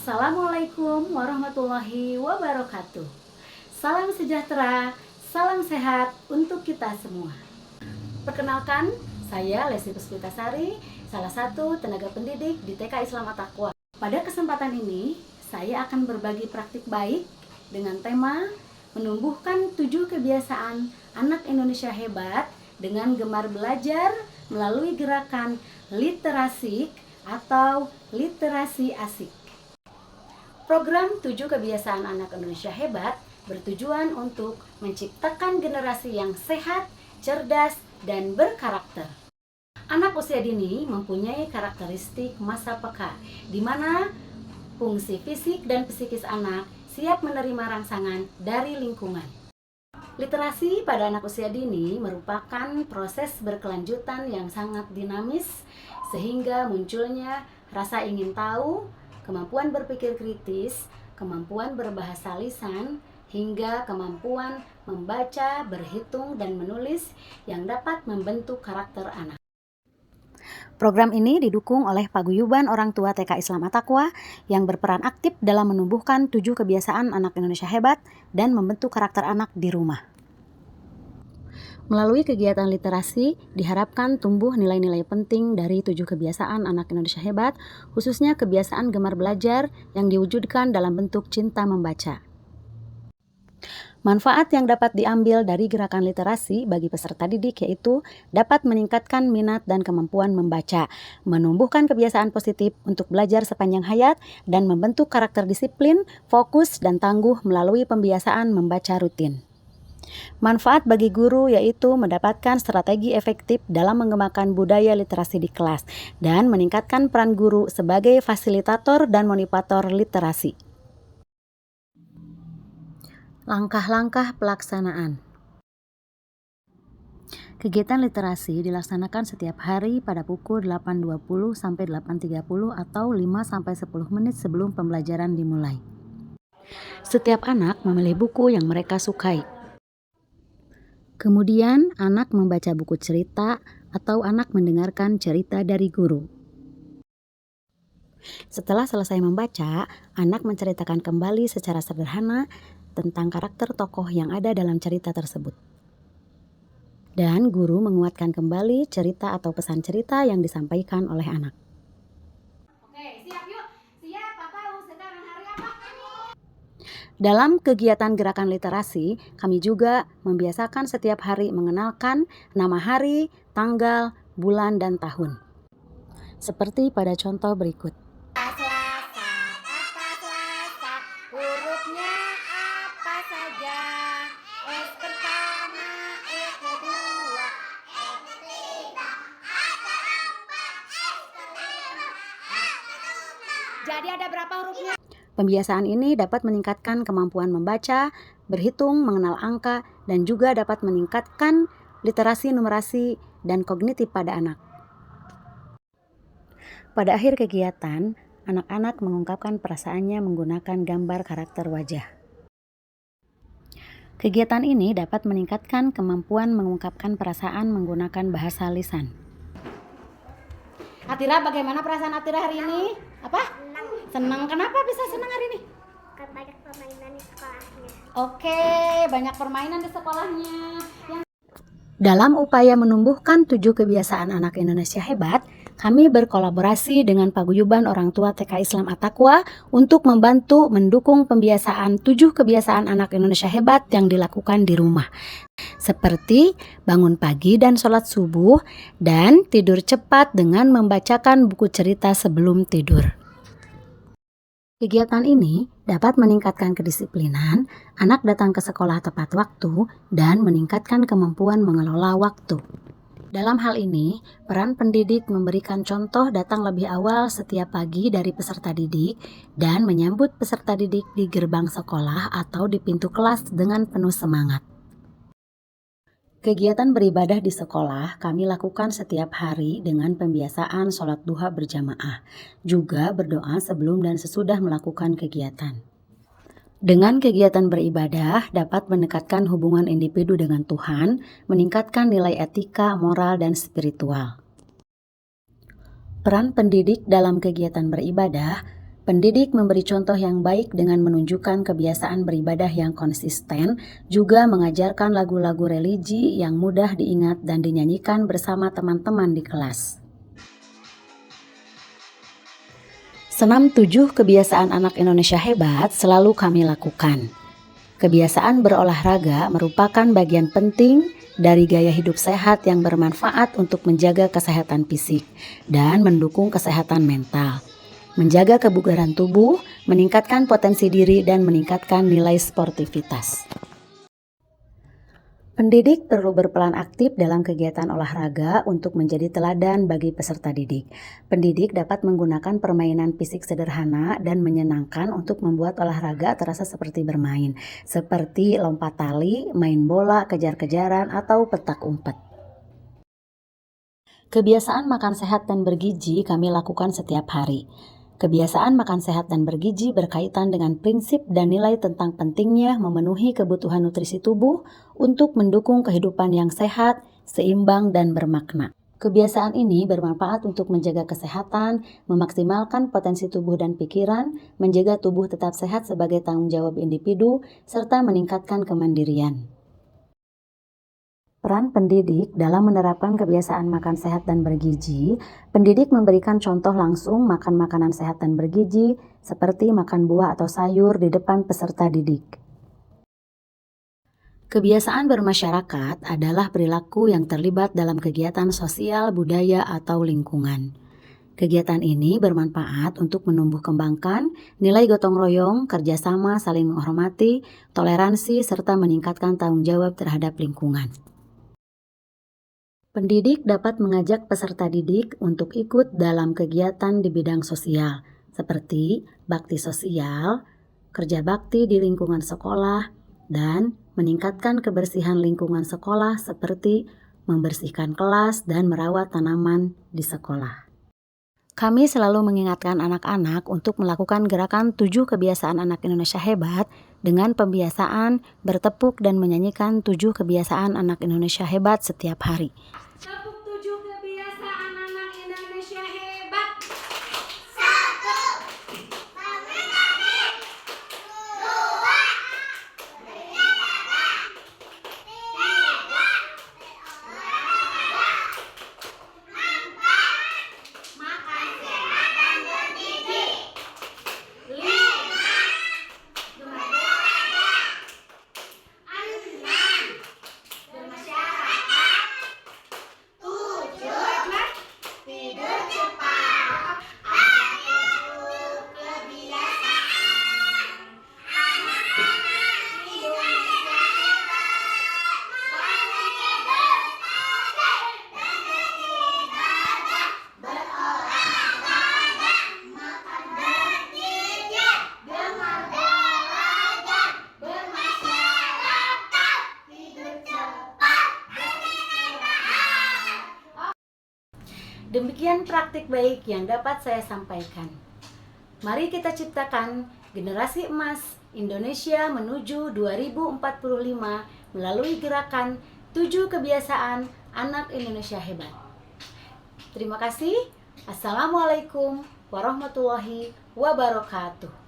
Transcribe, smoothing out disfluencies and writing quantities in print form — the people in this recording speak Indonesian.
Assalamualaikum warahmatullahi wabarakatuh. Salam sejahtera, salam sehat untuk kita semua. Perkenalkan, saya Lesti Puspitasari, salah satu tenaga pendidik di TK Islam At-Taqwa. Pada kesempatan ini, saya akan berbagi praktik baik dengan tema menumbuhkan 7 kebiasaan anak Indonesia hebat dengan gemar belajar melalui gerakan literasi atau literasi asik. Program 7 kebiasaan anak Indonesia hebat bertujuan untuk menciptakan generasi yang sehat, cerdas, dan berkarakter. Anak usia dini mempunyai karakteristik masa peka, di mana fungsi fisik dan psikis anak siap menerima rangsangan dari lingkungan. Literasi pada anak usia dini merupakan proses berkelanjutan yang sangat dinamis, sehingga munculnya rasa ingin tahu, kemampuan berpikir kritis, kemampuan berbahasa lisan, hingga kemampuan membaca, berhitung, dan menulis yang dapat membentuk karakter anak. Program ini didukung oleh Paguyuban Orang Tua TK Islam At-Taqwa yang berperan aktif dalam menumbuhkan 7 kebiasaan anak Indonesia hebat dan membentuk karakter anak di rumah. Melalui kegiatan literasi, diharapkan tumbuh nilai-nilai penting dari 7 kebiasaan anak Indonesia hebat, khususnya kebiasaan gemar belajar yang diwujudkan dalam bentuk cinta membaca. Manfaat yang dapat diambil dari gerakan literasi bagi peserta didik yaitu dapat meningkatkan minat dan kemampuan membaca, menumbuhkan kebiasaan positif untuk belajar sepanjang hayat, dan membentuk karakter disiplin, fokus, dan tangguh melalui pembiasaan membaca rutin. Manfaat bagi guru yaitu mendapatkan strategi efektif dalam mengembangkan budaya literasi di kelas dan meningkatkan peran guru sebagai fasilitator dan motivator literasi. Langkah-langkah pelaksanaan. Kegiatan literasi dilaksanakan setiap hari pada pukul 8.20 sampai 8.30 atau 5 sampai 10 menit sebelum pembelajaran dimulai. Setiap anak memilih buku yang mereka sukai. Kemudian, anak membaca buku cerita atau anak mendengarkan cerita dari guru. Setelah selesai membaca, anak menceritakan kembali secara sederhana tentang karakter tokoh yang ada dalam cerita tersebut. Dan guru menguatkan kembali cerita atau pesan cerita yang disampaikan oleh anak. Oke, siap yuk. Siap, tahu sekarang hari apa? Dalam kegiatan gerakan literasi, kami juga membiasakan setiap hari mengenalkan nama hari, tanggal, bulan, dan tahun. Seperti pada contoh berikut. Selasa, apa Selasa? Hurufnya apa saja? S pertama, S kedua, S ketiga, ada 4, S kelima, jadi ada berapa hurufnya? Pembiasaan ini dapat meningkatkan kemampuan membaca, berhitung, mengenal angka, dan juga dapat meningkatkan literasi numerasi dan kognitif pada anak. Pada akhir kegiatan, anak-anak mengungkapkan perasaannya menggunakan gambar karakter wajah. Kegiatan ini dapat meningkatkan kemampuan mengungkapkan perasaan menggunakan bahasa lisan. Atira, bagaimana perasaan Atira hari ini? Apa? Senang. Kenapa bisa senang hari ini? Kan banyak permainan di sekolahnya. Oke, banyak permainan di sekolahnya. Dalam upaya menumbuhkan 7 kebiasaan anak Indonesia hebat, kami berkolaborasi dengan Paguyuban Orang Tua TK Islam At-Taqwa untuk membantu mendukung pembiasaan 7 kebiasaan anak Indonesia hebat yang dilakukan di rumah. Seperti bangun pagi dan sholat subuh, dan tidur cepat dengan membacakan buku cerita sebelum tidur. Kegiatan ini dapat meningkatkan kedisiplinan, anak datang ke sekolah tepat waktu, dan meningkatkan kemampuan mengelola waktu. Dalam hal ini, peran pendidik memberikan contoh datang lebih awal setiap pagi dari peserta didik dan menyambut peserta didik di gerbang sekolah atau di pintu kelas dengan penuh semangat. Kegiatan beribadah di sekolah kami lakukan setiap hari dengan pembiasaan sholat duha berjamaah, juga berdoa sebelum dan sesudah melakukan kegiatan. Dengan kegiatan beribadah dapat mendekatkan hubungan individu dengan Tuhan, meningkatkan nilai etika, moral, dan spiritual. Peran pendidik dalam kegiatan beribadah Pendidik memberi contoh yang baik dengan menunjukkan kebiasaan beribadah yang konsisten, juga mengajarkan lagu-lagu religi yang mudah diingat dan dinyanyikan bersama teman-teman di kelas. Senam 7 kebiasaan anak Indonesia hebat selalu kami lakukan. Kebiasaan berolahraga merupakan bagian penting dari gaya hidup sehat yang bermanfaat untuk menjaga kesehatan fisik dan mendukung kesehatan mental. Menjaga kebugaran tubuh, meningkatkan potensi diri, dan meningkatkan nilai sportivitas. Pendidik perlu berperan aktif dalam kegiatan olahraga untuk menjadi teladan bagi peserta didik. Pendidik dapat menggunakan permainan fisik sederhana dan menyenangkan untuk membuat olahraga terasa seperti bermain, seperti lompat tali, main bola, kejar-kejaran, atau petak umpet. Kebiasaan makan sehat dan bergizi kami lakukan setiap hari. Kebiasaan makan sehat dan bergizi berkaitan dengan prinsip dan nilai tentang pentingnya memenuhi kebutuhan nutrisi tubuh untuk mendukung kehidupan yang sehat, seimbang, dan bermakna. Kebiasaan ini bermanfaat untuk menjaga kesehatan, memaksimalkan potensi tubuh dan pikiran, menjaga tubuh tetap sehat sebagai tanggung jawab individu, serta meningkatkan kemandirian. Peran pendidik dalam menerapkan kebiasaan makan sehat dan bergizi, pendidik memberikan contoh langsung makan makanan sehat dan bergizi, seperti makan buah atau sayur di depan peserta didik. Kebiasaan bermasyarakat adalah perilaku yang terlibat dalam kegiatan sosial, budaya, atau lingkungan. Kegiatan ini bermanfaat untuk menumbuh kembangkan nilai gotong royong, kerjasama, saling menghormati, toleransi, serta meningkatkan tanggung jawab terhadap lingkungan. Pendidik dapat mengajak peserta didik untuk ikut dalam kegiatan di bidang sosial, seperti bakti sosial, kerja bakti di lingkungan sekolah, dan meningkatkan kebersihan lingkungan sekolah seperti membersihkan kelas dan merawat tanaman di sekolah. Kami selalu mengingatkan anak-anak untuk melakukan gerakan 7 kebiasaan anak Indonesia hebat dengan pembiasaan bertepuk dan menyanyikan 7 kebiasaan anak Indonesia hebat setiap hari. Tepuk 7 kebiasaan anak Indonesia hebat. Demikian praktik baik yang dapat saya sampaikan. Mari kita ciptakan generasi emas Indonesia menuju 2045 melalui gerakan 7 kebiasaan anak Indonesia hebat. Terima kasih. Assalamualaikum warahmatullahi wabarakatuh.